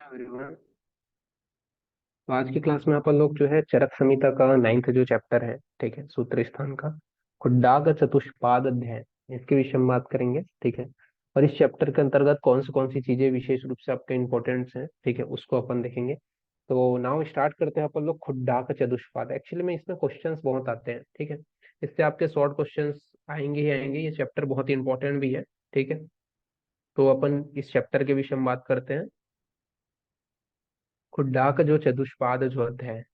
Everyone. तो आज की क्लास में अपन लोग जो है चरक संहिता का 9th जो चैप्टर है, ठीक है, सूत्र स्थान का खुड्डाग चतुष्पाद अध्याय, इसके विषय में बात करेंगे। ठीक है। और इस चैप्टर के अंतर्गत कौन सी चीजें विशेष रूप से आपके इंपॉर्टेंट्स हैं, ठीक है, उसको अपन देखेंगे। तो नाउ स्टार्ट करते हैं अपन लोग खुड्डाग चतुष्पाद। एक्चुअली में इसमें क्वेश्चंस बहुत आते हैं, ठीक है। इससे आपके शॉर्ट क्वेश्चंस आएंगे ही आएंगे। ये चैप्टर बहुत ही इंपॉर्टेंट भी है, ठीक है। तो अपन इस चैप्टर के विषय में बात करते हैं। खुड्डाग जो चतुष्पाद जो अध्याय है,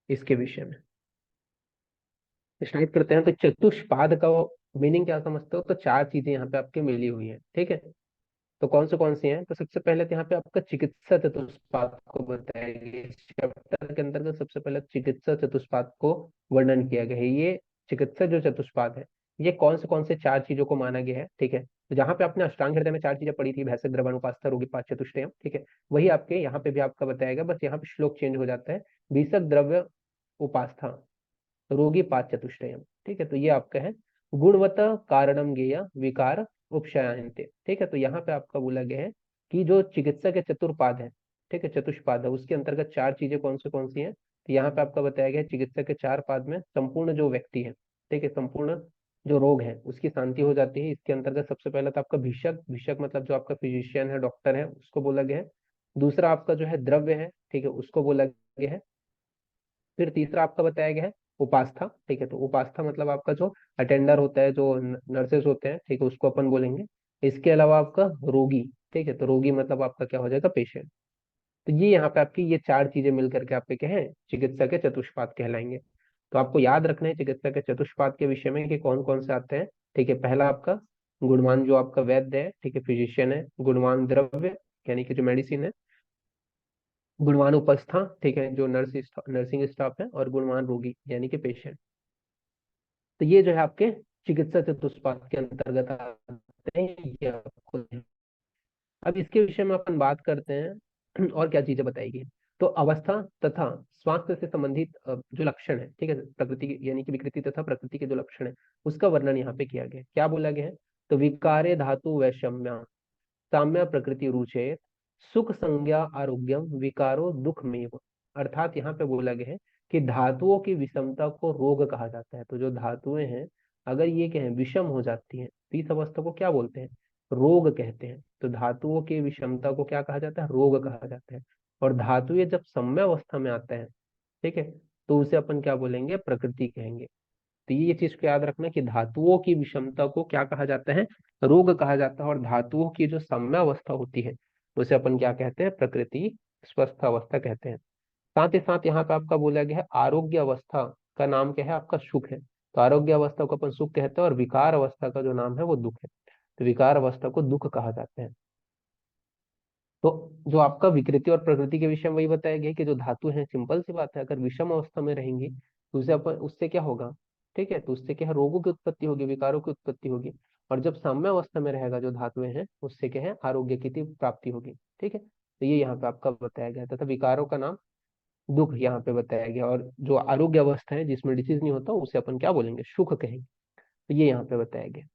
इसके विषय में स्टार्ट करते हैं। तो चतुष्पाद का मीनिंग क्या समझते हो? तो चार चीजें यहाँ पे आपके मिली हुई है, ठीक है। तो कौन सी हैं? तो सबसे पहले तो यहाँ पे आपका चिकित्सा चतुष्पाद को बताया गया है। इस चैप्टर के अंतर्गत सबसे पहले चिकित्सा चतुष्पाद को वर्णन किया गया है। ये चिकित्सा जो चतुष्पाद है, ये कौन से चार चीजों को माना गया है, ठीक है। तो जहाँ पे आपने अष्टांग हृदय में चार चीजें पढ़ी थी, भैंसक द्रवण उपास्था रोगी पाच चतुष्टयम, ठीक है, वही आपके यहाँ पे भी आपका बताया गया, बस यहाँ पे श्लोक चेंज हो जाता है। बीसक द्रव्य उपास्था रोगी पाच चतुष्टयम, ठीक है। तो ये आपका है गुणवत कारणम गेय विकार उपशयनते, ठीक है। तो यहाँ पे आपका बोला गया है कि जो चिकित्सा के चतुर्पाद है, ठीक है, चतुष्पाद है, उसके अंतर्गत चार चीजें कौन सी हैं। तो यहाँ पे आपका बताया गया है चिकित्सा के चार पाद में संपूर्ण जो व्यक्ति है, ठीक है, संपूर्ण जो रोग है उसकी शांति हो जाती है। इसके अंतर्गत सबसे पहला तो आपका भिषक, भिषक मतलब जो आपका फिजिशियन है, डॉक्टर है, उसको बोला गया है। दूसरा आपका जो है द्रव्य है, ठीक है, उसको बोला गया है। फिर तीसरा आपका बताया गया है उपास्था, ठीक है। तो उपास्था मतलब आपका जो अटेंडर होता है, जो नर्सेस होते हैं, ठीक है, उसको अपन बोलेंगे। इसके अलावा आपका रोगी, ठीक है, तो रोगी मतलब आपका क्या हो जाएगा? पेशेंट। तो ये यहाँ पे आपकी ये चार चीजें मिलकर के आपके क्या है? चिकित्सा के चतुष्पाद कहलाएंगे। तो आपको याद रखना है चिकित्सा के चतुष्पाद के विषय में कि कौन से आते हैं, ठीक है। पहला आपका गुणवान जो आपका वैद्य है, ठीक है, फिजिशियन है। गुणवान द्रव्य यानी कि जो मेडिसिन है। गुणवान उपस्था, ठीक है, जो नर्सिंग स्टाफ है। और गुणवान रोगी यानी कि पेशेंट। तो ये जो है आपके चिकित्सा चतुष्पाद के अंतर्गत आते हैं। ये आपको अब इसके विषय में अपन बात करते हैं और क्या चीजें बताएगी। तो अवस्था तथा स्वास्थ्य से संबंधित जो लक्षण है, ठीक है, प्रकृति यानी कि विकृति तथा प्रकृति के जो लक्षण है, उसका वर्णन यहाँ पे किया गया है। क्या बोला गया है? तो विकारे धातु वैषम्य साम्य प्रकृति रुचेत सुख संज्ञा आरोग्यम विकारो दुख में। अर्थात यहाँ पे बोला गया है कि धातुओं की विषमता को रोग कहा जाता है। तो जो धातुएं हैं, अगर ये क्या है, विषम हो जाती हैं, तो इस अवस्था को क्या बोलते हैं? रोग कहते हैं। तो धातुओं की विषमता को क्या कहा जाता है? रोग कहा जाता है। और धातुएं जब सम्य अवस्था में आता है, ठीक है, तो उसे अपन क्या बोलेंगे? प्रकृति कहेंगे। तो ये चीज को याद रखना कि धातुओं की विषमता को क्या कहा जाता है? रोग कहा जाता है। और धातुओं की जो साम्य अवस्था होती है, उसे अपन क्या कहते हैं? प्रकृति स्वस्थ अवस्था कहते हैं। साथ ही साथ यहाँ पे आपका बोला गया है आरोग्य अवस्था का नाम क्या है? आपका सुख है। तो आरोग्य अवस्था को अपन सुख कहते हैं, और विकार अवस्था का जो नाम है वो दुख है। तो विकार अवस्था को दुख कहा जाता है। तो जो आपका विकृति और प्रकृति के विषय में वही बताया गया है कि जो धातु है, सिंपल सी बात है, अगर विषम अवस्था में रहेंगी तो उसे अपन उससे क्या होगा? ठीक है, तो उससे क्या है? रोगों की उत्पत्ति होगी, विकारों की उत्पत्ति होगी। और जब साम्य अवस्था में रहेगा जो धातुएं हैं, उससे क्या है? आरोग्य की प्राप्ति होगी, ठीक है। तो ये यहाँ पे आपका बताया गया है। तथा विकारों का नाम दुख यहाँ पे बताया गया। और जो आरोग्य अवस्था है जिसमें डिसीज नहीं होता, उसे अपन क्या बोलेंगे? सुख कहेंगे। तो ये यहाँ पे बताया गया।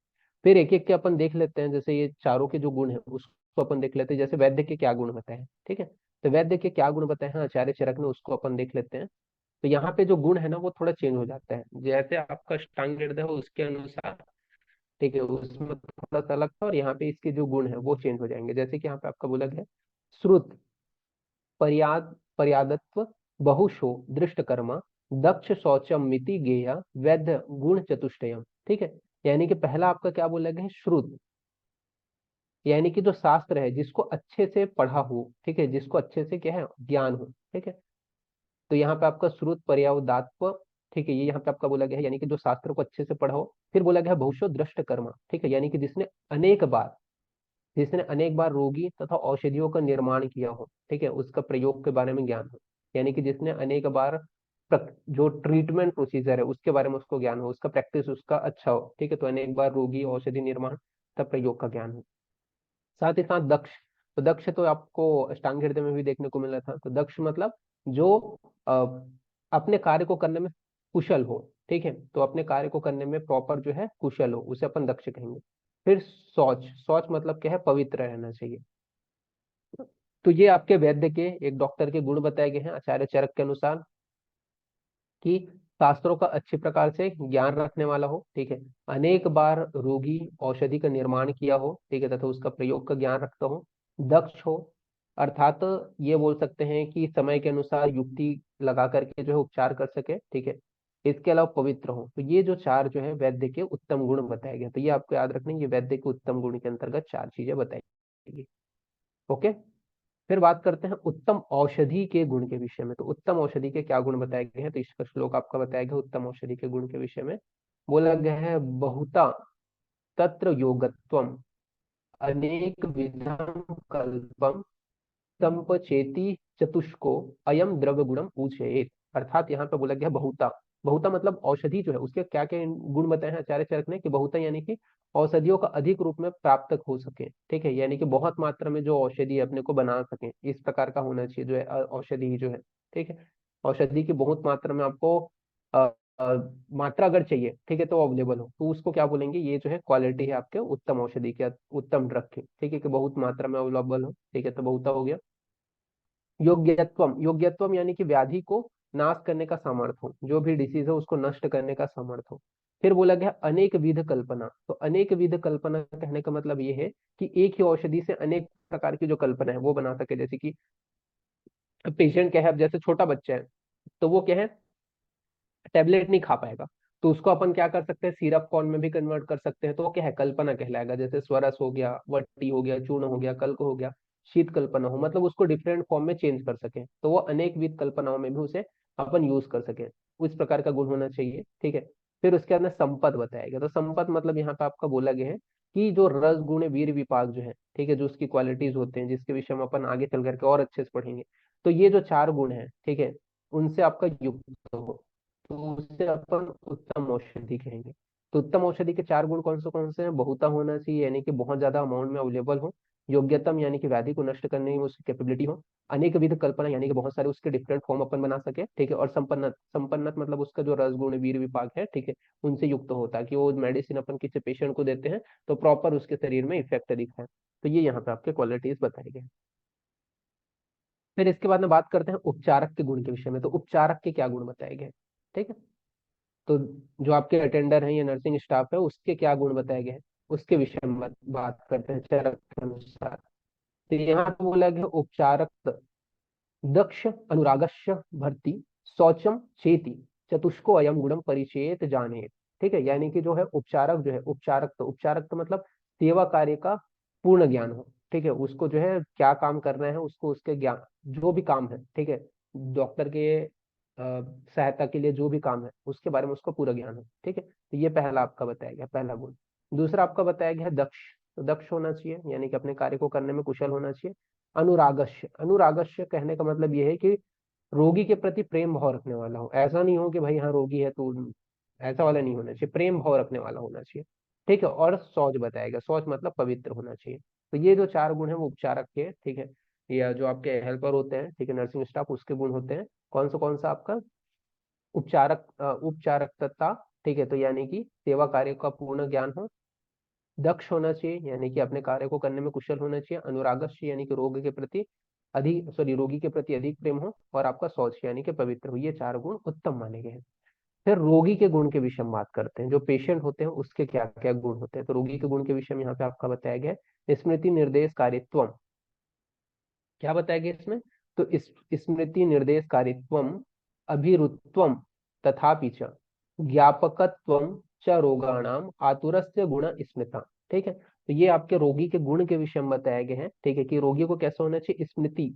फिर एक एक के अपन देख लेते हैं। जैसे ये चारों के जो गुण है उसको अपन देख लेते हैं। जैसे वैद्य के क्या गुण बताए हैं, ठीक है। तो वैद्य के क्या गुण बताए हैं आचार्य चरक ने, उसको अपन देख लेते हैं। तो यहाँ पे जो गुण है ना, वो थोड़ा चेंज हो जाता है। जैसे आपका अष्टांग हृदय हो उसके अनुसार, ठीक है, उसमें थोड़ा सा अलग था। और यहाँ पे इसके जो गुण है वो चेंज हो जाएंगे। जैसे कि यहाँ पे आपका बोला गया है श्रुत पर्यादत्व बहुशो दृष्ट कर्मा दक्ष शौचम मिति गेया वैद्य गुण चतुष्टयम, ठीक है। यानी कि पहला आपका क्या बोला गया है? श्रुत यानी कि जो शास्त्र है, जिसको अच्छे से पढ़ा हो, ठीक है, जिसको अच्छे से क्या है? ज्ञान हो, ठीक है। तो यहाँ पे आपका श्रुत पर्यावदात्व, ठीक है, ये यहाँ पे आपका बोला गया है, यानी कि जो शास्त्र को अच्छे से पढ़ा हो। फिर बोला गया है बहुशो दृष्ट कर्मा, ठीक है, यानी कि जिसने अनेक बार रोगी तथा औषधियों का निर्माण किया हो, ठीक है, उसका प्रयोग के बारे में ज्ञान हो। यानी कि जिसने अनेक बार जो ट्रीटमेंट प्रोसीजर है उसके बारे में उसको ज्ञान हो, उसका प्रैक्टिस उसका अच्छा हो, ठीक है। तो अनेक बार रोगी औषधि निर्माण तथा प्रयोग का ज्ञान हो। साथ ही साथ दक्ष। तो दक्ष तो आपको अष्टांग हृदय में भी देखने को मिल रहा था। तो दक्ष मतलब जो अ, अपने कार्य को करने में कुशल हो, ठीक है। तो अपने कार्य को करने में प्रॉपर जो है कुशल हो, उसे अपन दक्ष कहेंगे। फिर शौच, शौच मतलब क्या है? पवित्र रहना चाहिए। तो ये आपके वैद्य के, एक डॉक्टर के गुण बताए गए हैं आचार्य चरक के अनुसार, कि शास्त्रों का अच्छी प्रकार से ज्ञान रखने वाला हो, ठीक है, अनेक बार रोगी औषधि का निर्माण किया हो, ठीक है, तथा उसका प्रयोग का ज्ञान रखता हो, दक्ष हो, अर्थात ये बोल सकते हैं कि समय के अनुसार युक्ति लगा करके जो है उपचार कर सके, ठीक है, इसके अलावा पवित्र हो। तो ये जो चार जो है वैद्य के उत्तम गुण बताए गए, तो ये आपको याद रखना है, ये वैद्य के उत्तम गुण के अंतर्गत चार चीजें बताई गई। ओके। फिर बात करते हैं उत्तम औषधि के गुण के विषय में। तो उत्तम औषधि के क्या गुण बताए गए हैं, तो इसका श्लोक आपका बताया गया उत्तम औषधि के गुण के विषय में। बोला गया है बहुता तत्र योगत्वम अनेक विधम कल्पम संपचेति चतुष्को अयम द्रव्य गुणम पूछेत। अर्थात यहाँ पे बोला गया बहुता, बहुता मतलब औषधि जो है उसके क्या क्या गुण बताए हैं आचार्य चरक ने, कि बहुता यानी कि औषधियों का अधिक रूप में प्राप्त हो सके, ठीक है, यानी कि बहुत मात्रा में जो औषधि अपने को बना सके, इस प्रकार का होना चाहिए जो है औषधि जो है, ठीक है। औषधि की बहुत मात्रा में आपको अ, मात्रा अगर चाहिए, ठीक है, तो अवेलेबल हो, तो उसको क्या बोलेंगे, ये जो है क्वालिटी है आपके उत्तम औषधि की, उत्तम ड्रग की, ठीक है, कि बहुत मात्रा में अवेलेबल हो, ठीक है, तो बहुता हो गया। योग्यत्वम, योग्यत्वम यानी कि व्याधि को नाश करने का सामर्थ्य हो, जो भी डिसीज है उसको नष्ट करने का सामर्थ्य हो। फिर बोला गया अनेक विध कल्पना, तो अनेक विध कल्पना कहने का मतलब ये है कि एक ही औषधि से अनेक प्रकार की जो कल्पना है वो बना सके। जैसे कि पेशेंट क्या है, अब जैसे छोटा बच्चा है, तो वो क्या है, टेबलेट नहीं खा पाएगा, तो उसको अपन क्या कर सकते हैं, सिरप फॉर्म में भी कन्वर्ट कर सकते हैं, तो वो क्या है, कल्पना कहलाएगा। जैसे स्वरस हो गया, वट्टी हो गया, चूर्ण हो गया, कल्क हो गया, शीत कल्पना हो, मतलब उसको डिफरेंट फॉर्म में चेंज कर सके, तो वो अनेक विध कल्पनाओं में भी उसे अपन यूज कर सके, उस प्रकार का गुण होना चाहिए, ठीक है। फिर उसके अंदर संपद बताया गया, तो संपद मतलब यहाँ पे आपका बोला गया है कि जो रस गुण वीर विपाक जो है, ठीक है, जो उसकी क्वालिटीज होते हैं, जिसके विषय में अपन आगे चल करके और अच्छे से पढ़ेंगे, तो ये जो चार गुण है, ठीक है, उनसे आपका युक्त हो, तो उसे अपन उत्तम औषधि कहेंगे। तो उत्तम औषधि के चार गुण कौन से हैं, बहुता होना चाहिए यानी कि बहुत ज्यादा अमाउंट में अवेलेबल हो, योग्यतम यानी कि व्याधि को नष्ट करने में उसकी कैपेबिलिटी हो, अनेक विध कल्पना यानी कि बहुत सारे उसके डिफरेंट फॉर्म अपन बना सके, ठीक है, और संपन्नत, संपन्नत मतलब उसका जो रस गुण वीर विपाक है, ठीक है, उनसे युक्त होता है कि वो मेडिसिन अपन किसी पेशेंट को देते हैं तो प्रॉपर उसके शरीर में इफेक्ट दिखाए। तो ये यहाँ पे आपके क्वालिटीज बताए गए हैं। फिर इसके बाद में बात करते हैं उपचारक के गुण के विषय में। तो उपचारक के क्या गुण बताए गए हैं, ठीक है, तो जो आपके अटेंडर हैं या नर्सिंग स्टाफ है उसके क्या गुण बताए गए हैं, उसके विषय में बात करते हैं चरक के अनुसार। तो यहाँ पे बोला गया उपचारक दक्ष अनुरागस्य भर्ती शौचम चेती चतुष्को अयम गुणम परिचेत जाने, ठीक है, यानी कि जो है उपचारक जो है, उपचारक तो मतलब सेवा कार्य का पूर्ण ज्ञान हो, ठीक है, उसको जो है क्या काम कर रहे हैं उसको उसके ज्ञान, जो भी काम है, ठीक है, डॉक्टर के सहायता के लिए जो भी काम है उसके बारे में उसको पूरा ज्ञान हो, ठीक है, तो ये पहला आपका बताया गया, पहला गुण। दूसरा आपका बताया गया है दक्ष, तो दक्ष होना चाहिए यानी कि अपने कार्य को करने में कुशल होना चाहिए। अनुरागस्य, अनुरागस्य कहने का मतलब ये है कि रोगी के प्रति प्रेम भाव रखने वाला हो, ऐसा नहीं हो कि भाई हाँ रोगी है तो, ऐसा वाला नहीं होना चाहिए, प्रेम भाव रखने वाला होना चाहिए, ठीक है। और शौच बताएगा, शौच मतलब पवित्र होना चाहिए। तो ये जो चार गुण है वो उपचारक के, ठीक है, या जो आपके हेल्पर होते हैं, ठीक है, नर्सिंग स्टाफ, उसके गुण होते हैं। कौन सा आपका उपचारक, उपचारकता, ठीक है, तो यानी कि सेवा कार्य का पूर्ण ज्ञान हो, दक्ष होना चाहिए यानी कि अपने कार्य को करने में कुशल होना चाहिए, अनुरागस्य यानी कि रोग के प्रति अधिक, सॉरी, रोगी के प्रति अधिक प्रेम हो, और आपका शौच यानी कि पवित्र हो, ये चार गुण उत्तम माने गए हैं। फिर रोगी के गुण के विषय में बात करते हैं, जो पेशेंट होते हैं उसके क्या क्या गुण होते हैं। तो रोगी के गुण के विषय में यहाँ पे आपका बताया गया है स्मृति निर्देश कारित्वम, क्या बताया गया इसमें, तो इस स्मृति निर्देश कारित्वम अभिरुत्वम तथापि च ज्ञापकत्वम च रोगाणाम आतुरस्य गुण स्मृता, ठीक है, तो ये आपके रोगी के गुण के विषय में बताया गया है, ठीक है, कि रोगी को कैसा होना चाहिए, स्मृति,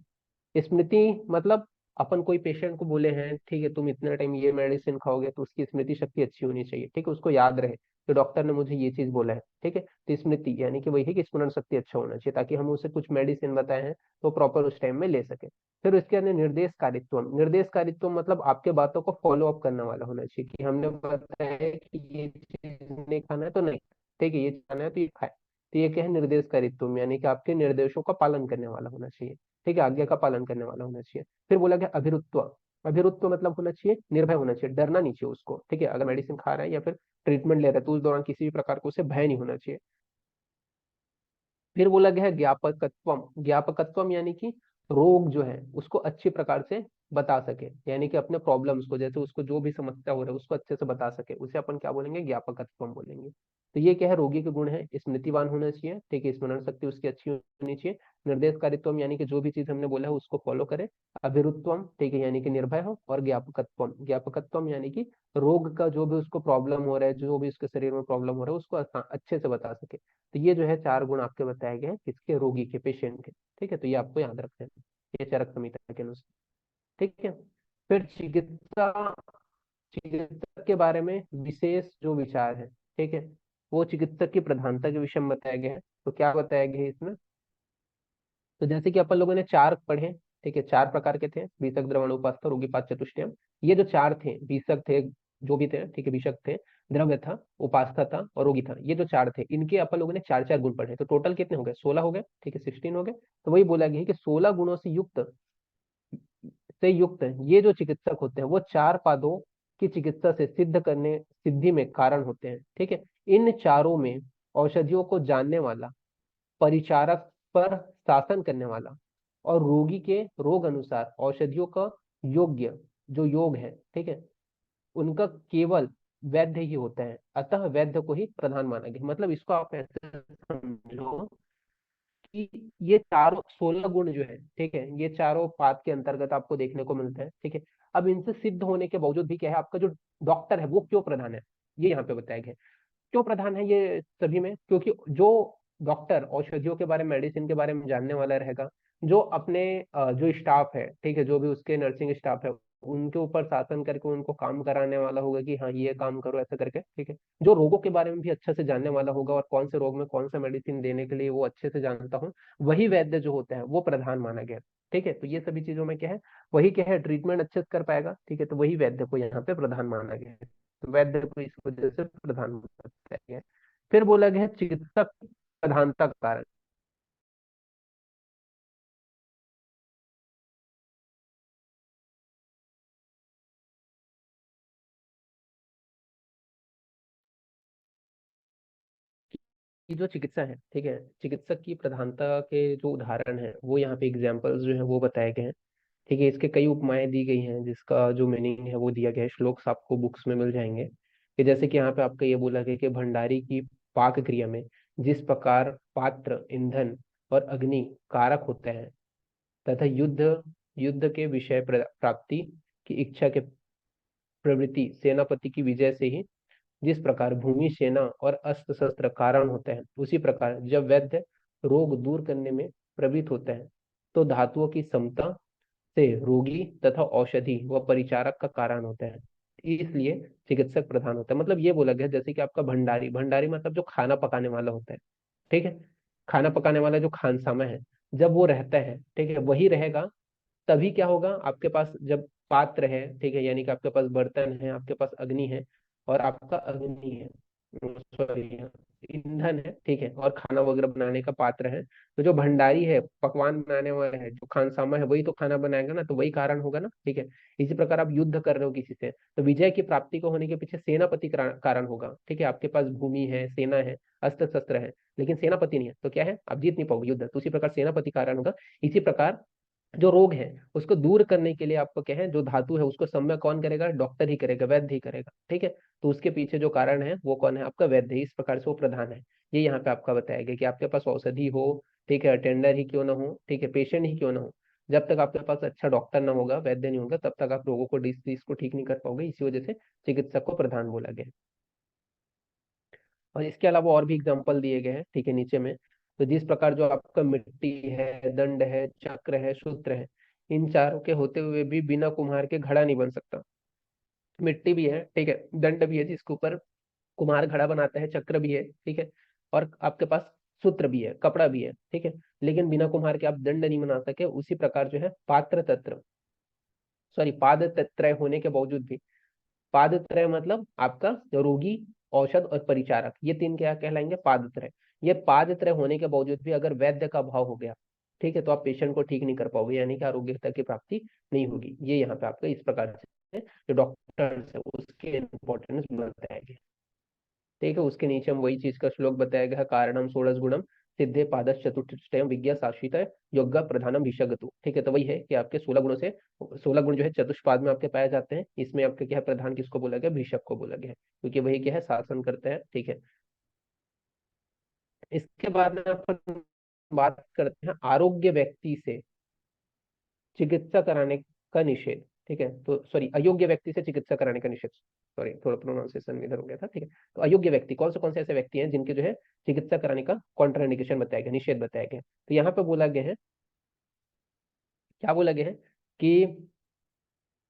स्मृति मतलब अपन कोई पेशेंट को बोले हैं, ठीक है, तुम इतना टाइम ये मेडिसिन खाओगे, तो उसकी स्मृति शक्ति अच्छी होनी चाहिए, ठीक है, उसको याद रहे तो डॉक्टर ने मुझे ये चीज बोला है, ठीक है, तो स्मृति यानी कि वही है कि स्मरण शक्ति अच्छा होना चाहिए, ताकि हम उसे कुछ मेडिसिन बताए हैं तो प्रॉपर उस टाइम में ले सके। फिर उसके अंदर निर्देश कारित्व, निर्देश कारित्व मतलब आपके बातों को फॉलो अप करने वाला होना चाहिए, कि हमने बताया कि ये चीज नहीं खाना है तो नहीं, ठीक है, ये खाना है तो ये खाए, तो ये क्या है, निर्देश कारित्व यानी कि आपके निर्देशों का पालन करने वाला होना चाहिए, ठीक है, आज्ञा का पालन करने वाला होना चाहिए। फिर बोला गया अभिरुत्व, अभिरुत्व मतलब होना चाहिए निर्भय होना चाहिए, डरना नहीं चाहिए उसको, ठीक है, अगर मेडिसिन खा रहा है या फिर ट्रीटमेंट ले रहा है तो उस दौरान किसी भी प्रकार को उसे भय नहीं होना चाहिए। फिर बोला गया है ज्ञापकत्वम, ज्ञापकत्वम यानी कि रोग जो है उसको अच्छी प्रकार से बता सके, यानी कि अपने प्रॉब्लम्स को, जैसे उसको जो भी समस्या हो रहा है उसको अच्छे से बता सके, उसे अपन क्या बोलेंगे, ज्ञापकत्व हम बोलेंगे। तो ये क्या है, रोगी के गुण है, स्मृतिवान होना चाहिए, ठीक है, स्मरण शक्ति उसकी अच्छी होनी चाहिए, निर्देशकारित्वम यानी कि जो भी चीज हमने बोला है उसको फॉलो करे, अभिरुत्वम, ठीक है, यानी कि निर्भय हो, और ज्ञापकत्वम, ज्ञापकत्वम यानी कि रोग का जो भी उसको प्रॉब्लम हो रहा है, जो भी उसके शरीर में प्रॉब्लम हो रहा है उसको अच्छे से बता सके। तो ये जो है चार गुण आपके बताए गए हैं किसके, रोगी के, पेशेंट के। ठीक है, तो ये आपको याद रखना है, ये चरक संहिता के अनुसार। ठीक है, फिर चिकित्सा, चिकित्सक के बारे में विशेष जो विचार है, ठीक है, वो चिकित्सक की प्रधानता के विषय में बताया गया है। तो क्या बताया गया है इसमें, तो जैसे कि अपन लोगों ने चार पढ़े, ठीक है, चार प्रकार के थे, बीसक द्रवण उपास्थ रोगीपात चतुष्टयम। ये जो चार थे, बीसक थे, जो भी थे, ठीक है, बीसक थे, द्रव्य था, उपास्था था और रोगी था, ये जो चार थे, इनके अपन लोगों ने चार चार गुण पढ़े, तो टोटल कितने हो गए, 16 हो गए, ठीक है, 16 हो गए। तो वही बोला गया है कि 16 गुणों से युक्त ये जो चिकित्सक होते हैं वो चार पादों की चिकित्सा से सिद्ध करने, सिद्धि में कारण होते हैं। ठीक है, इन चारों में औषधियों को जानने वाला, परिचारक पर शासन करने वाला, और रोगी के रोग अनुसार औषधियों का योग्य, जो योग है, ठीक है, उनका केवल वैद्य ही होता है, अतः वैद्य को ही प्रधान माना गया। मतलब इसको आप ऐसे समझो कि ये चारों 16 गुण जो है, ठीक है, ये चारों पाद के अंतर्गत आपको देखने को मिलते हैं। ठीक है, अब इनसे सिद्ध होने के बावजूद भी क्या है, आपका जो डॉक्टर है वो क्यों प्रधान है, ये यहाँ पे बताया गया है। क्यों प्रधान है ये सभी में, क्योंकि जो डॉक्टर औषधियों के बारे में, मेडिसिन के बारे में जानने वाला रहेगा, जो अपने जो स्टाफ है, ठीक है, जो भी उसके नर्सिंग स्टाफ है, उनके ऊपर शासन करके उनको काम कराने वाला होगा कि हाँ ये काम करो ऐसा करके, ठीक है, जो रोगों के बारे में भी अच्छे से जानने वाला होगा और कौन से रोग में कौन सा मेडिसिन देने के लिए वो अच्छे से जानता हूँ, वही वैद्य जो होता है वो प्रधान माना गया। ठीक है, तो ये सभी चीजों में क्या है, वही क्या है, ट्रीटमेंट अच्छे से कर पाएगा, ठीक है, तो वही वैद्य को यहाँ पे प्रधान माना गया है। तो वैद्य को इस वजह से प्रधान बताया गया है। फिर बोला गया है चिकित्सक प्रधानता का कारण, कि जो चिकित्सा है, ठीक है, चिकित्सक की प्रधानता के जो उदाहरण है वो यहाँ पे एग्जाम्पल्स जो है वो बताए गए हैं। ठीक है, इसके कई उपमाएं दी गई हैं जिसका जो मीनिंग है वो दिया गया है, श्लोक्स आपको बुक्स में मिल जाएंगे। कि जैसे कि यहाँ पे आपका ये बोला गया कि भंडारी की पाक क्रिया में जिस प्रकार पात्र, ईंधन और अग्नि कारक होते हैं, तथा युद्ध, युद्ध के विषय प्राप्ति की इच्छा के प्रवृत्ति सेनापति की विजय से ही जिस प्रकार भूमि, सेना और अस्त्र शस्त्र कारण होते हैं, उसी प्रकार जब वैद्य रोग दूर करने में प्रवृत्त होते हैं, तो धातुओं की समता से रोगी तथा औषधि व परिचारक का कारण होता है, इसलिए चिकित्सक प्रधान होता है। मतलब ये बोला गया जैसे कि आपका भंडारी, भंडारी मतलब जो खाना पकाने वाला होता है, ठीक है, खाना पकाने वाला जो खानसामा है, जब वो रहता है, ठीक है, वही रहेगा, तभी क्या होगा, आपके पास जब पात्र है, ठीक है, यानी कि आपके पास बर्तन है, आपके पास अग्नि है, और आपका अग्नि है, सॉरी, ईंधन है, ठीक है, और खाना वगैरह बनाने का पात्र है, तो जो भंडारी है, पकवान बनाने वाला है, जो खानसामा है, वही तो खाना बनाएगा ना, तो वही कारण होगा ना। ठीक है, इसी प्रकार आप युद्ध कर रहे हो किसी से, तो विजय की प्राप्ति को होने के पीछे सेनापति कारण होगा। ठीक है, आपके पास भूमि है, सेना है, अस्त्र शस्त्र है, लेकिन सेनापति नहीं है, तो क्या है, आप जीत नहीं पाओगे युद्ध, तो उसी प्रकार सेनापति कारण होगा। इसी प्रकार जो रोग है उसको दूर करने के लिए आपको क्या है, जो धातु है उसको सम्य कौन करेगा, डॉक्टर ही करेगा, वैद्य ही करेगा। ठीक है, तो उसके पीछे जो कारण है वो कौन है, आपका वैद्य ही, इस प्रकार से वो प्रधान है। ये यहाँ पे आपका बताया गया कि आपके पास औषधि हो, ठीक है, अटेंडर ही क्यों ना हो, ठीक है, पेशेंट ही क्यों ना हो, जब तक आपके पास अच्छा डॉक्टर ना होगा, वैद्य नहीं होगा, तब तक आप लोगों को डिसीज को ठीक नहीं कर पाओगे, इसी वजह से चिकित्सक को प्रधान बोला गया है। और इसके अलावा और भी एग्जाम्पल दिए गए हैं, ठीक है, नीचे में। तो जिस प्रकार जो आपका मिट्टी है, दंड है, चक्र है, सूत्र है, इन चारों के होते हुए भी बिना कुम्हार के घड़ा नहीं बन सकता। मिट्टी भी है, ठीक है, दंड भी है जिसके ऊपर कुम्हार घड़ा बनाता है, चक्र भी है, ठीक है, और आपके पास सूत्र भी है, कपड़ा भी है, ठीक है, लेकिन बिना कुम्हार के आप दंड नहीं बना सके। उसी प्रकार जो है पात्र तत्र, सॉरी, पाद तत्रय होने के बावजूद भी, पादत्रय मतलब आपका रोगी, औषध और परिचारक, ये तीन क्या कहलाएंगे, पादत्रय। ये पादत्रय होने के बावजूद भी अगर वैद्य का अभाव हो गया, ठीक है, तो आप पेशेंट को ठीक नहीं कर पाओगे, यानी कि आरोग्यता की प्राप्ति नहीं होगी। ये यहाँ पे आपका इस प्रकार से जो डॉक्टर्स है उसके इंपॉर्टेंस बताया गया। ठीक है, उसके नीचे हम वही चीज का श्लोक बताया गया, कारणम षोडश गुणम सिद्धे पादश चतुष्टयम विज्ञा शासित योग्य प्रधानम विषगतु। ठीक है, तो वही है कि आपके 16 गुणों से 16 गुण जो है चतुष्पाद में आपके पाए जाते हैं। इसमें आपके क्या है, प्रधान किसको बोला गया, भीषक को बोला गया है, क्योंकि वही क्या है, शासन करते हैं। ठीक है, इसके बाद में अपन बात करते हैं आरोग्य व्यक्ति से चिकित्सा कराने का निषेध। ठीक है, तो सॉरी, अयोग्य व्यक्ति से चिकित्सा कराने का निषेध, सॉरी थोड़ा प्रोनाउंसिएशन इधर हो गया था। ठीक है, तो अयोग्य व्यक्ति कौन से ऐसे व्यक्ति हैं जिनके जो है चिकित्सा कराने का कॉन्ट्राइंडिकेशन बताया गया, निषेध बताया गया। तो यहाँ पे बोला गया है, क्या बोला गया है कि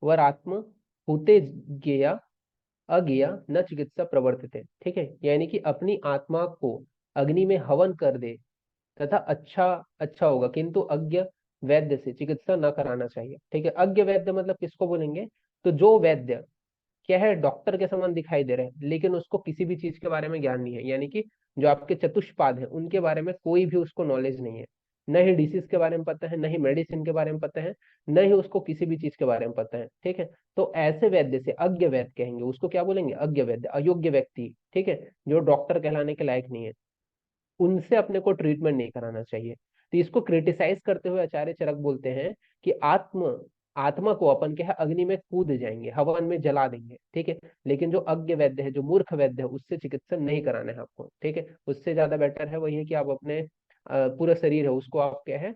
वर आत्म हुते गेया अज्ञेया न चिकित्सा प्रवर्तते। ठीक है, यानी कि अपनी आत्मा को अग्नि में हवन कर दे तथा अच्छा अच्छा होगा, किंतु अज्ञ वैद्य से चिकित्सा न कराना चाहिए। ठीक है, अज्ञ वैद्य मतलब किसको बोलेंगे, तो जो वैद्य क्या है, डॉक्टर के समान दिखाई दे रहे हैं लेकिन उसको किसी भी चीज के बारे में ज्ञान नहीं है, यानी कि जो आपके चतुष्पाद है उनके बारे में कोई भी उसको नॉलेज नहीं है, न ही डिसीज के बारे में पता है, न ही मेडिसिन के बारे में पता है, न ही उसको किसी भी चीज के बारे में पता है। ठीक है, तो ऐसे वैद्य से अज्ञ वैद्य कहेंगे, उसको क्या बोलेंगे, अज्ञ वैद्य, अयोग्य व्यक्ति। ठीक है, जो डॉक्टर कहलाने के लायक नहीं है, उनसे अपने को ट्रीटमेंट नहीं कराना चाहिए। तो इसको क्रिटिसाइज करते हुए आचार्य चरक बोलते हैं कि आत्मा को अपन क्या है, अग्नि में कूद जाएंगे, हवन में जला देंगे। ठीक है, लेकिन जो अज्ञ वैद्य है, जो मूर्ख वैद्य है, उससे चिकित्सा नहीं कराना है आपको। ठीक है, उससे ज्यादा बेटर है वही है कि आप अपने पूरा शरीर है उसको आप क्या है,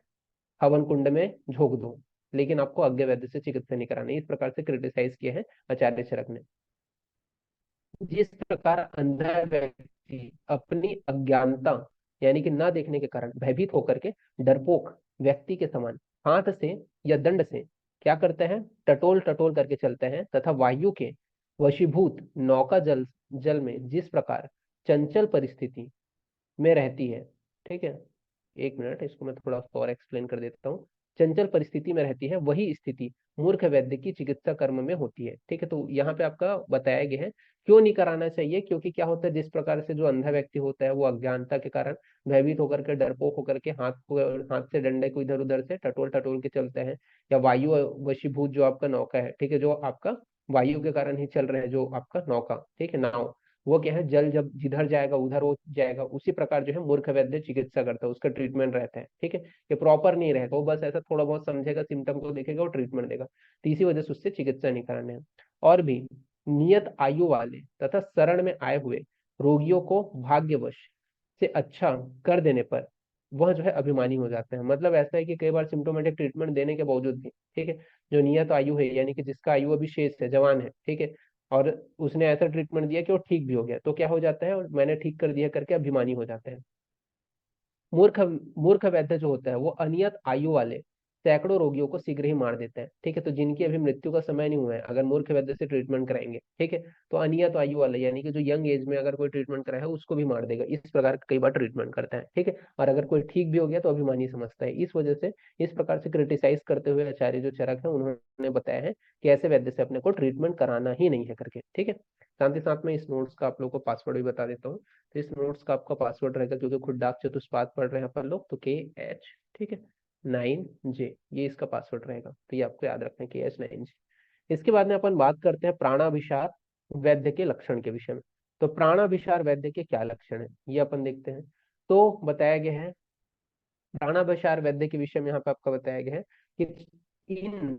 हवन कुंड में झोंक दो, लेकिन आपको अज्ञ वैद्य से चिकित्सा नहीं करानी। इस प्रकार से क्रिटिसाइज किया है आचार्य चरक ने। जिस प्रकार अंधा व्यक्ति अपनी अज्ञानता यानी कि ना देखने के कारण भयभीत होकर के डरपोक व्यक्ति के समान हाथ से या दंड से क्या करते हैं, टटोल टटोल करके चलते हैं, तथा वायु के वशीभूत नौका जल जल में जिस प्रकार चंचल परिस्थिति में रहती है। ठीक है, एक मिनट, इसको मैं थोड़ा और एक्सप्लेन कर देता हूँ। चंचल परिस्थिति में रहती है, वही स्थिति मूर्ख वैद्य की चिकित्सा कर्म में होती है। ठीक है, तो यहाँ पे आपका बताया गया है क्यों नहीं कराना चाहिए, क्योंकि क्या होता है, जिस प्रकार से जो अंधा व्यक्ति होता है वो अज्ञानता के कारण भयभीत होकर के डरपोक होकर के हाथ से डंडे को इधर उधर से टटोल टटोल के चलते हैं, या वायु वशीभूत जो आपका नौका है, ठीक है, जो आपका वायु के कारण ही चल रहे हैं, जो आपका नौका, ठीक है, नाव, वो क्या है, जल जब जिधर जाएगा उधर वो जाएगा, उसी प्रकार जो है मूर्ख वैद्य चिकित्सा करता है, उसका ट्रीटमेंट रहता है। ठीक है, ये प्रॉपर नहीं रहेगा, वो बस ऐसा थोड़ा बहुत समझेगा, सिम्टम को देखेगा और ट्रीटमेंट देगा, तो इसी वजह से उससे चिकित्सा नहीं कराने हैं। और भी नियत आयु वाले तथा शरण में आए हुए रोगियों को भाग्यवश से अच्छा कर देने पर वह जो है अभिमानी हो जाते हैं। मतलब ऐसा है कि कई बार सिम्टोमेटिक ट्रीटमेंट देने के बावजूद भी, ठीक है, जो नियत आयु है यानी कि जिसका आयु अभी शेष है, जवान है, ठीक है, और उसने ऐसा ट्रीटमेंट दिया कि वो ठीक भी हो गया, तो क्या हो जाता है, और मैंने ठीक कर दिया करके अभिमानी हो जाते हैं। मूर्ख मूर्ख वैद्य जो होता है वो अनियत आयु वाले सैकड़ों रोगियों को शीघ्र ही मार देता है। ठीक है, तो जिनकी अभी मृत्यु का समय नहीं हुआ है, अगर मूर्ख वैद्य से ट्रीटमेंट कराएंगे, ठीक है, तो अनियत आयु वाले यानी कि जो यंग एज में अगर कोई ट्रीटमेंट कराया है उसको भी मार देगा। इस प्रकार कई बार ट्रीटमेंट करता है। ठीक है, और अगर कोई ठीक भी हो गया तो अभिमानी समझता है। इस वजह से इस प्रकार से क्रिटिसाइज करते हुए आचार्य जो चरक है उन्होंने बताया है कि ऐसे वैद्य से अपने को ट्रीटमेंट कराना ही नहीं है करके। ठीक है, साथ ही साथ में इस नोट्स का आप लोग को पासवर्ड भी बता देता हूँ। तो इस नोट्स का आपका पासवर्ड रहेगा, क्योंकि खुद डाक चतुष्पाद पढ़ रहे हैं अपन लोग, तो KH, ठीक है, 9J, ये इसका पासवर्ड रहेगा, तो ये आपको याद रखना है, KH 9J। इसके बाद में अपन बात करते हैं प्राणाभिसार वैद्य के लक्षण के विषय में। तो प्राणाभिसार वैद्य के क्या लक्षण है ये अपन देखते हैं। तो बताया गया है प्राणाभिसार वैद्य के विषय में, यहाँ पे आपका बताया गया है कि इन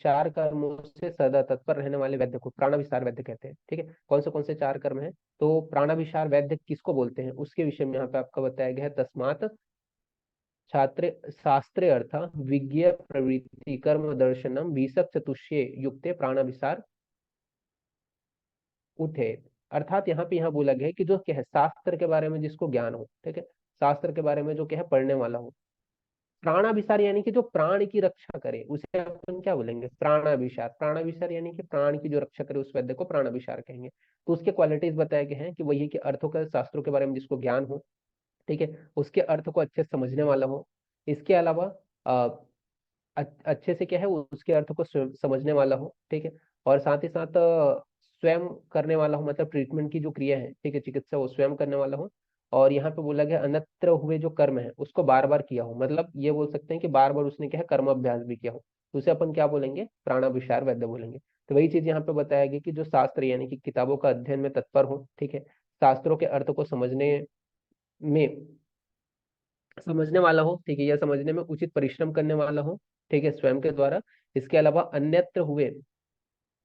चार कर्मों से सदा तत्पर रहने वाले वैद्य को प्राणाभिसार वैद्य कहते हैं। ठीक है, कौन से चार कर्म है, तो प्राणाभिसार वैद्य किसको बोलते हैं उसके विषय में यहाँ पे आपका बताया गया है। तस्मात छात्र शास्त्रे अर्थ विज्ञ प्रवृत्ति कर्म दर्शनम विसक चतुष्य युक्ते प्राणाभिसार उठे। अर्थात यहाँ बोला गया है कि जो क्या है, शास्त्र के बारे में जिसको ज्ञान हो, ठीक है, शास्त्र के बारे में जो क्या है पढ़ने वाला हो, प्राणाभिसार यानी कि जो प्राण की रक्षा करे उसे अपन क्या बोलेंगे, प्राणाभिसार। प्राणाभिसार यानी कि प्राण की जो रक्षा करे उस वैद्य को प्राणाभिसार कहेंगे। तो उसके क्वालिटीज बताए गए हैं कि वही कि अर्थों का, शास्त्रों के बारे में जिसको ज्ञान हो, ठीक है, उसके अर्थ को अच्छे से समझने वाला हो। इसके अलावा अच्छे से क्या है उसके अर्थ को समझने वाला हो, ठीक है, और साथ ही साथ स्वयं करने वाला हो, मतलब ट्रीटमेंट की जो क्रिया है, ठीक है, चिकित्सा वो स्वयं करने वाला हो। और यहाँ पे बोला गया अन्यत्र हुए जो कर्म है उसको बार बार किया हो, मतलब ये बोल सकते हैं कि बार बार उसने क्या है कर्म अभ्यास भी किया हो, तो उसे अपन क्या बोलेंगे, प्राणाभिसार वैद्य बोलेंगे। तो वही चीज यहाँ पे बताया गया कि जो शास्त्र यानी कि किताबों का अध्ययन में तत्पर हो, ठीक है, शास्त्रों के अर्थ को समझने में समझने वाला हो, ठीक है, या समझने में उचित परिश्रम करने वाला हो, ठीक है, स्वयं के द्वारा। इसके अलावा अन्यत्र हुए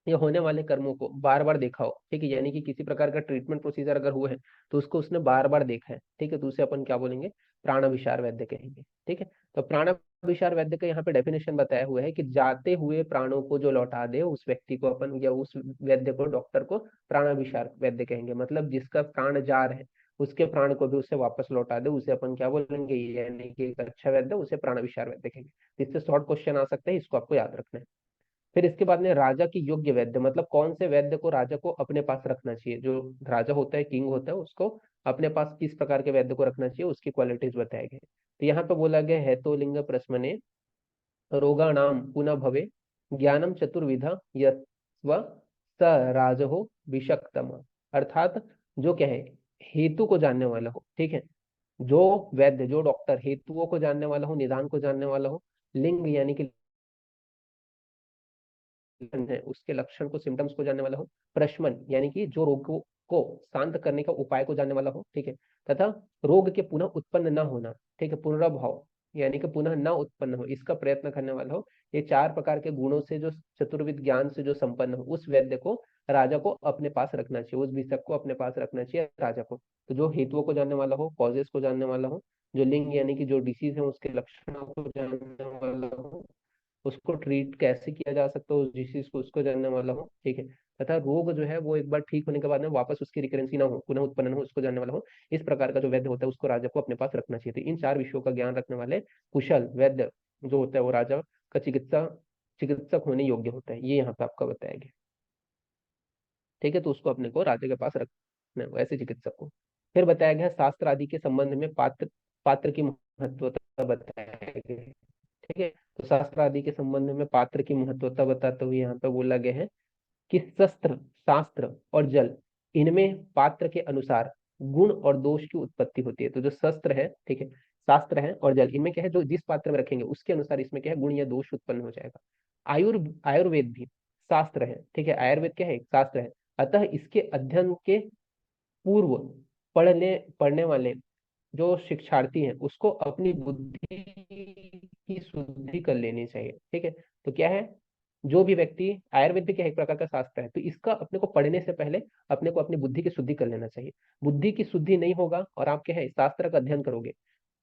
या होने वाले कर्मों को बार बार देखा हो, ठीक है, यानी कि किसी प्रकार का ट्रीटमेंट प्रोसीजर अगर हुआ है तो उसको उसने बार बार देखा है, ठीक है, तो उसे अपन क्या बोलेंगे, प्राणाभिसार वैद्य कहेंगे। ठीक है, तो प्राणाभिसार वैद्य का यहाँ पे डेफिनेशन बताया हुआ है कि जाते हुए प्राणों को जो लौटा दे उस व्यक्ति को अपन, या उस वैद्य को, डॉक्टर को प्राणाभिसार वैद्य कहेंगे। मतलब जिसका प्राण जा रहे हैं उसके प्राण को भी उसे वापस लौटा दे, उसे अपन क्या बोलेंगे, यानी कि एक अच्छा वैद्य, उसे प्राणाभिसार वैद्य कहेंगे। इससे शॉर्ट क्वेश्चन आ सकते हैं, इसको आपको याद रखना है। फिर इसके बाद में राजा की योग्य वैद्य, मतलब कौन से वैद्य को राजा को अपने पास रखना चाहिए। जो राजा होता है, किंग होता है, उसको अपने पास किस प्रकार के वैद्य को रखना चाहिए, उसकी क्वालिटीज बताए गए। तो यहाँ पे बोला गया है, तो लिंग प्रश्मने रोगाणाम पुनः भवे ज्ञानम चतुर्विधा यस्व स राजहो विषक्तम। अर्थात जो क्या है, हेतु को जानने वाला हो, ठीक है, जो वैद्य, जो डॉक्टर हेतुओं को जानने वाला हो, निदान को जानने वाला हो, लिंग यानी कि लक्षण है उसके लक्षण को, सिम्टम्स को जानने वाला हो, प्रशमन यानी कि जो रोग को शांत करने का उपाय को जानने वाला हो, ठीक है, तथा रोग के पुनः उत्पन्न न होना, ठीक है, पुनर्भाव यानी कि पुनः न उत्पन्न हो, इसका प्रयत्न करने वाला हो। ये चार प्रकार के गुणों से जो चतुर्विद ज्ञान से जो संपन्न हो, उस वैद्य को राजा को अपने पास रखना चाहिए, उस विषय को अपने पास रखना चाहिए राजा को। तो जो हेतुओं को जानने वाला हो, कॉजेस को जानने वाला हो, जो लिंग यानी कि जो डिसीज है उसके लक्षणों को जानने वाला हो, उसको ट्रीट कैसे किया जा सकता है उस डिसीज को, उसको जानने वाला हो, ठीक है, तथा रोग जो है वो एक बार ठीक होने के बाद में वापस उसकी रिकरेंसी ना हो, पुनः उत्पन्न हो, उसको जानने वाला हो। इस प्रकार का जो वैद्य होता है उसको राजा को अपने पास रखना चाहिए। तो इन चार विषयों का ज्ञान रखने वाले कुशल वैद्य जो होता है वो राजा का चिकित्सक होने योग्य होता है, ये यहाँ पे आपका बताया गया। ठीक है, तो उसको अपने को राजा के पास रखना है, ऐसे चिकित्सक को। फिर बताया गया शास्त्र आदि के संबंध में पात्र पात्र की महत्वता बताया गया। ठीक है, तो शास्त्र आदि के संबंध में पात्र की महत्वता बताते हुए यहाँ पे बोला गया है कि शस्त्र, शास्त्र और जल, इनमें पात्र के अनुसार गुण और दोष की उत्पत्ति होती है। तो जो शस्त्र है, ठीक है, शास्त्र है और जल, इनमें क्या है, जो जिस पात्र में रखेंगे उसके अनुसार इसमें क्या है, गुण या दोष उत्पन्न हो जाएगा। आयुर्वेद भी शास्त्र है, ठीक है, आयुर्वेद क्या है, एक शास्त्र है। अतः इसके अध्ययन के पूर्व पढ़ने पढ़ने वाले जो शिक्षार्थी हैं उसको अपनी बुद्धि की शुद्धि कर लेनी चाहिए। ठीक है, तो क्या है, जो भी व्यक्ति, आयुर्वेद भी क्या है, एक प्रकार का शास्त्र है, तो इसका अपने को पढ़ने से पहले अपने को अपनी बुद्धि की शुद्धि कर लेना चाहिए। बुद्धि की शुद्धि नहीं होगा और आप क्या है शास्त्र का अध्ययन करोगे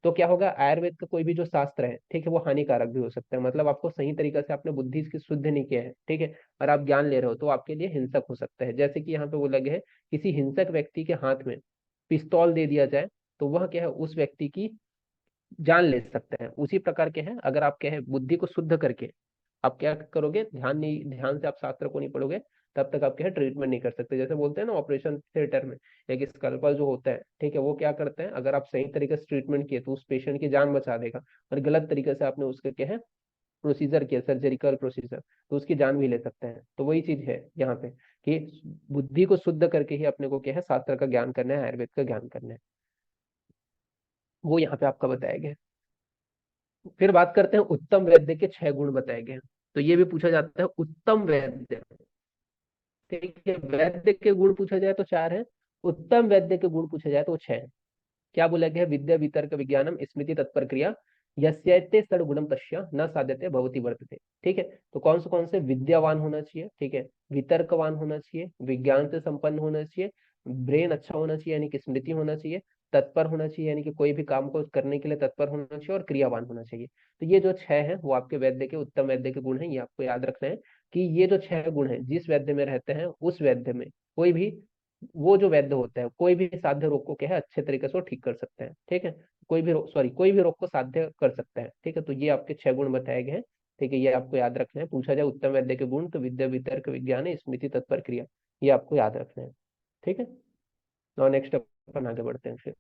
तो क्या होगा, आयुर्वेद का कोई भी जो शास्त्र है, ठीक है, वो हानिकारक भी हो सकता है। मतलब आपको सही तरीके से आपने बुद्धि की शुद्ध नहीं किया है, ठीक है, और आप ज्ञान ले रहे हो तो आपके लिए हिंसक हो सकता है। जैसे कि यहाँ पे बोला गया है, किसी हिंसक व्यक्ति के हाथ में पिस्तौल दे दिया जाए तो वह क्या है, उस व्यक्ति की जान ले सकते हैं। उसी प्रकार के हैं, अगर आप क्या है बुद्धि को शुद्ध करके आप क्या करोगे, ध्यान से आप शास्त्र को नहीं पढ़ोगे, तब तक आप क्या है ट्रीटमेंट नहीं कर सकते। जैसे बोलते हैं ना, ऑपरेशन थिएटर में एक स्कल्पल जो होता है, ठीक है, वो क्या करते हैं, अगर आप सही तरीके से ट्रीटमेंट किए तो उस पेशेंट की जान बचा देगा, और गलत तरीके से आपने उसके क्या है प्रोसीजर किया, सर्जरिकल प्रोसीजर, तो उसकी जान भी ले सकते हैं। तो वही चीज है यहाँ पे कि बुद्धि को शुद्ध करके ही अपने को क्या है शास्त्र का ज्ञान करना है, आयुर्वेद का ज्ञान करना है, वो यहाँ पे आपका बताया गया है। फिर बात करते हैं उत्तम वैद्य के 6 गुण बताए गए हैं। तो ये भी पूछा जाता है उत्तम वैद्य, ठीक है, वैद्य के गुण पूछा जाए तो 4 है, उत्तम वैद्य के गुण पूछा जाए तो 6 है। क्या बोला गया है, विद्या वितर्क विज्ञानम स्मृति तत्पर क्रिया यस्यैते षड्गुणम तस्य न साध्यते भवति वर्तते। ठीक है, तो कौन से विद्यावान होना चाहिए, ठीक है, वितर्कवान होना चाहिए, विज्ञान से संपन्न होना चाहिए, ब्रेन अच्छा होना चाहिए यानी कि स्मृति होना चाहिए, तत्पर होना चाहिए यानी कि कोई भी काम को करने के लिए तत्पर होना चाहिए, और क्रियावान होना चाहिए। तो ये जो 6 हैं वो आपके वैद्य के, उत्तम वैद्य के गुण हैं, ये आपको याद रखना है कि ये जो 6 गुण हैं जिस वैद्य में रहते हैं उस वैद्य में कोई भी, वो जो वैद्य होता है कोई भी साध्य रोग को क्या है अच्छे तरीके से वो ठीक कर सकते हैं। ठीक है, कोई भी रोग को साध्य कर सकते हैं। ठीक है, तो ये आपके 6 गुण बताए गए हैं। ठीक है, ये आपको याद रखना है। पूछा जाए उत्तम वैद्य के गुण तो विद्या वितर्क विज्ञान स्मृति तत्पर क्रिया, ये आपको याद रखना है। ठीक है, और नेक्स्ट अपन आगे बढ़ते हैं।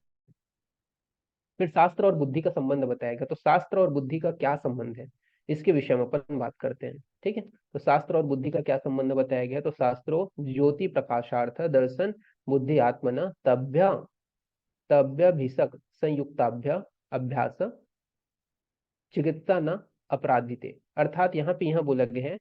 फिर शास्त्र और बुद्धि का संबंध बताएगा। तो शास्त्र और बुद्धि का क्या संबंध है, इसके विषय में अपन बात करते हैं। ठीक है, तो शास्त्र और बुद्धि का क्या संबंध बताया गया, तो शास्त्रों ज्योति प्रकाशार्थ दर्शन बुद्धि आत्मना तभ्यभिषक संयुक्ताभ्य अभ्यास चिकित्सा न अपराधिते। अर्थात यहाँ पे यह बोला गया है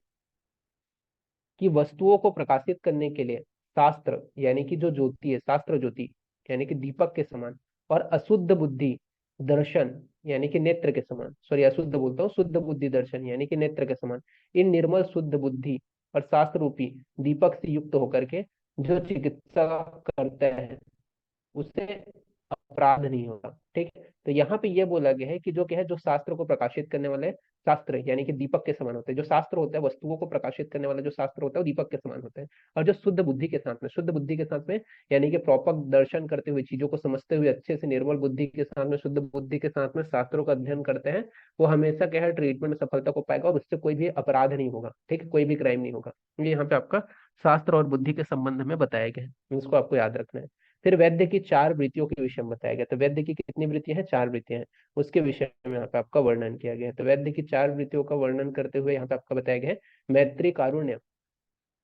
कि वस्तुओं को प्रकाशित करने के लिए शास्त्र यानी कि जो ज्योति है, शास्त्र ज्योति यानी कि दीपक के समान, और अशुद्ध बुद्धि दर्शन यानी कि नेत्र के समान, सॉरी अशुद्ध बोलता हूँ, शुद्ध बुद्धि दर्शन यानी कि नेत्र के समान, इन निर्मल शुद्ध बुद्धि और शास्त्र रूपी दीपक से युक्त होकर के जो चिकित्सा करता है उससे अपराध नहीं होगा। ठीक है, तो यहाँ पे ये बोला गया है कि जो क्या है, जो शास्त्र को प्रकाशित करने वाले शास्त्र यानी कि दीपक के समान होते हैं। जो शास्त्र होता है वस्तुओं को प्रकाशित करने वाला जो शास्त्र होता है वो दीपक के समान होता है। और जो शुद्ध बुद्धि के साथ में, शुद्ध बुद्धि के साथ में यानी कि प्रॉपर दर्शन करते हुए, चीजों को समझते हुए अच्छे से, निर्मल बुद्धि के साथ में, शुद्ध बुद्धि के साथ में शास्त्रों का अध्ययन करते हैं, वो हमेशा क्या है, ट्रीटमेंट में सफलता को पाएगा और उससे कोई भी अपराध नहीं होगा। ठीक है, कोई भी क्राइम नहीं होगा। ये यहाँ पे आपका शास्त्र और बुद्धि के संबंध में बताया गया है, इसको आपको याद रखना है। फिर वैद्य की चार वृत्तियों के विषय में बताया गया। तो वैद्य की कितनी वृत्तियां हैं? चार वृत्तियां हैं, उसके विषय में यहाँ पे आपका वर्णन किया गया है। तो वैद्य की चार वृत्तियों का वर्णन करते हुए यहाँ पे आपका बताया गया है, मैत्री कारुण्य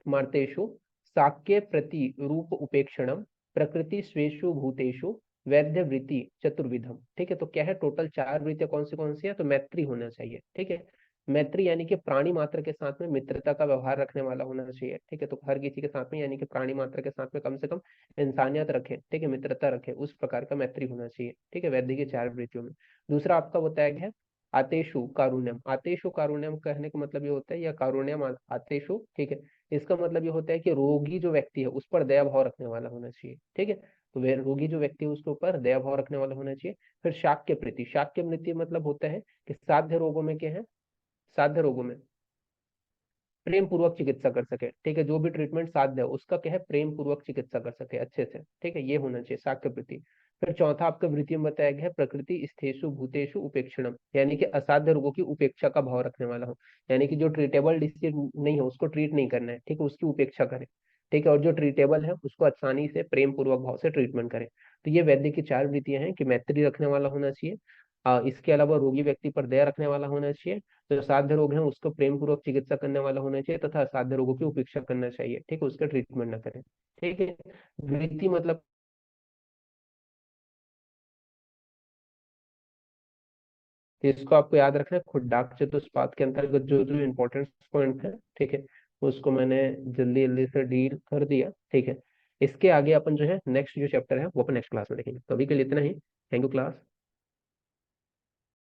मार्तेषु, साक्य प्रति रूप उपेक्षणम, प्रकृति स्वेषु भूतेषु, वैद्य वृत्ति चतुर्विधम। ठीक है, तो क्या है, टोटल चार वृत्तियां कौन सी है? तो मैत्री होना चाहिए। ठीक है, मैत्री यानी कि प्राणी मात्र के साथ में मित्रता का व्यवहार रखने वाला होना चाहिए। ठीक है, तो हर किसी के साथ में यानी कि प्राणी मात्र के साथ में कम से कम इंसानियत रखे, ठीक है, मित्रता रखे, उस प्रकार का मैत्री होना चाहिए। ठीक है, वैद्य की चार वृत्तियों में। दूसरा आपका बताया गया है आतेषु कारुण्यम। आतेषु कारुण्यम कहने का मतलब ये होता है, या कारुण्यम आतेषु, ठीक है, इसका मतलब ये होता है कि रोगी जो व्यक्ति है उस पर दया भाव रखने वाला होना चाहिए। ठीक है, तो वे रोगी जो व्यक्ति है उसके ऊपर दया भाव रखने वाला होना चाहिए। फिर शाक्य प्रति, शाक्य प्रति मतलब होता है कि साध्य रोगों में क्या है, साध्य रोगों में प्रेम पूर्वक चिकित्सा कर सके। ठीक है, जो भी ट्रीटमेंट साध्य है उसका क्या है, प्रेम पूर्वक चिकित्सा कर सके अच्छे से। ठीक है, ये होना चाहिए शाक्य प्रति। फिर चौथा आपका वृत्ति में बताया गया है प्रकृति स्थेषु भूतेषु उपेक्षणम, यानी कि असाध्य रोगों की उपेक्षा का भाव रखने वाला हो, यानी कि जो ट्रीटेबल डिसीज नहीं है उसको ट्रीट नहीं करना है। ठीक है, उसकी उपेक्षा करें। ठीक है, और जो ट्रीटेबल है उसको आसानी से प्रेम पूर्वक भाव से ट्रीटमेंट करें। तो ये वैद्य की चार वृत्तियां हैं कि मैत्री रखने वाला होना चाहिए, इसके अलावा रोगी व्यक्ति पर दया रखने वाला होना चाहिए, जो साध्य रोग है उसको प्रेम पूर्वक चिकित्सा करने वाला होना चाहिए, तथा असाध्य रोगों की उपेक्षा करना चाहिए। ठीक है, उसका ट्रीटमेंट ना करें। ठीक है, वृत्ति मतलब इसको आपको याद रखना है, खुड्डाक चतुष्पाद के अंतर्गत जो जो इंपॉर्टेंट पॉइंट है, ठीक है, उसको मैंने जल्दी जल्दी से डील कर दिया। ठीक है, इसके आगे अपन जो है नेक्स्ट जो चैप्टर है वो अपन नेक्स्ट क्लास में देखेंगे। तो अभी के लिए इतना ही। Thank you class.